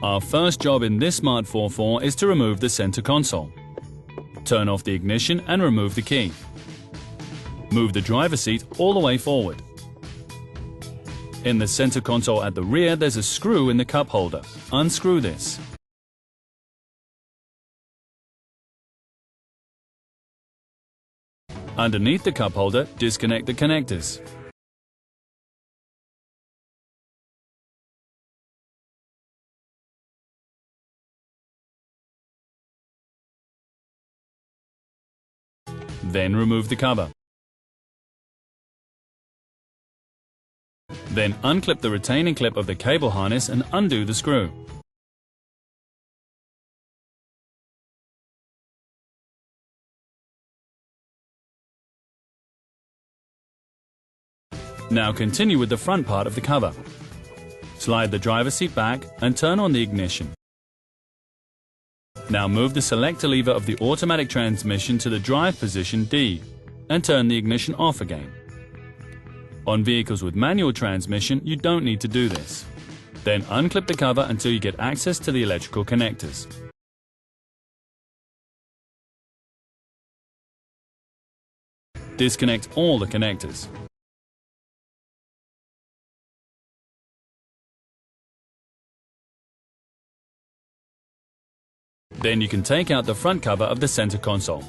Our first job in this Smart Forfour is to remove the center console. Turn off the ignition and remove the key. Move the driver's seat all the way forward. In the center console at the rear, there's a screw in the cup holder. Unscrew this. Underneath the cup holder, disconnect the connectors. Then remove the cover. Then unclip the retaining clip of the cable harness and undo the screw. Now continue with the front part of the cover. Slide the driver's seat back and turn on the ignition. Now move the selector lever of the automatic transmission to the drive position D and turn the ignition off again. On vehicles with manual transmission, you don't need to do this. Then unclip the cover until you get access to the electrical connectors. Disconnect all the connectors. Then you can take out the front cover of the center console.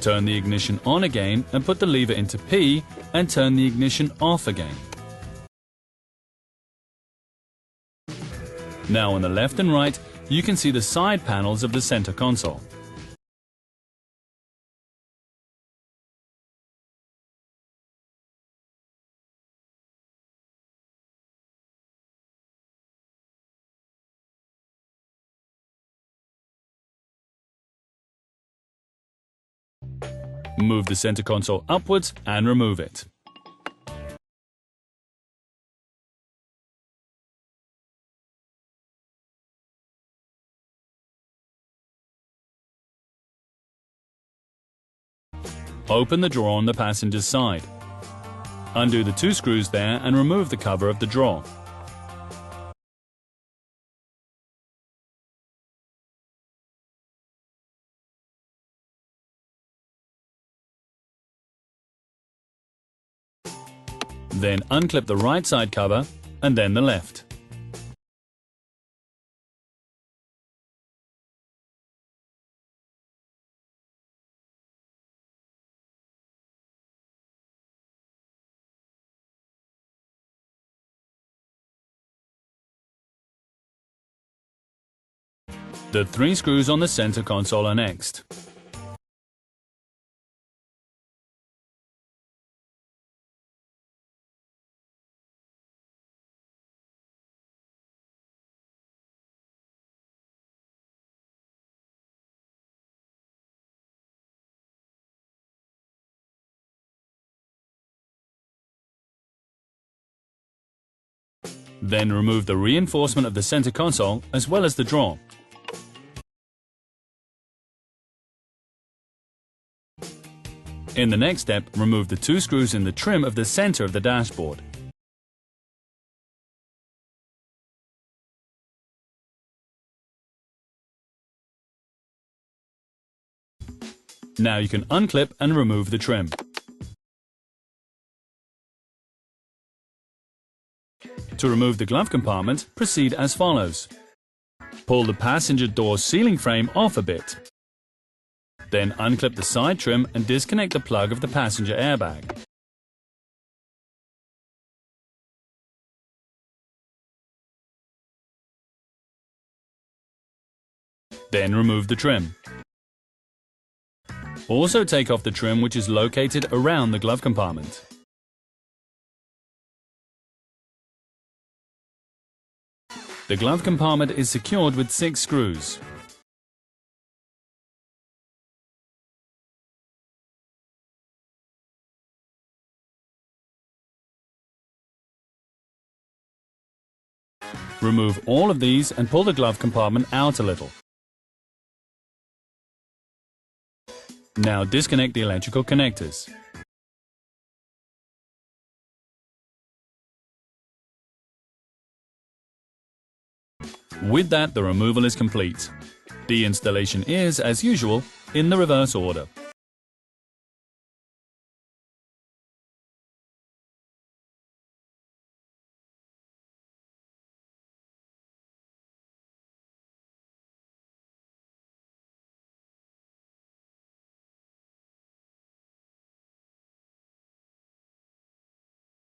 Turn the ignition on again and put the lever into P and turn the ignition off again. Now on the left and right, you can see the side panels of the center console. Move the center console upwards and remove it. Open the drawer on the passenger's side. Undo the two screws there and remove the cover of the drawer. Then unclip the right side cover and then the left. The three screws on the center console are next. Then remove the reinforcement of the center console as well as the drawer. In the next step, remove the two screws in the trim of the center of the dashboard. Now you can unclip and remove the trim. To remove the glove compartment, proceed as follows. Pull the passenger door ceiling frame off a bit. Then unclip the side trim and disconnect the plug of the passenger airbag. Then remove the trim. Also take off the trim which is located around the glove compartment. The glove compartment is secured with 6 screws. Remove all of these and pull the glove compartment out a little. Now disconnect the electrical connectors. With that, the removal is complete. The installation is, as usual, in the reverse order.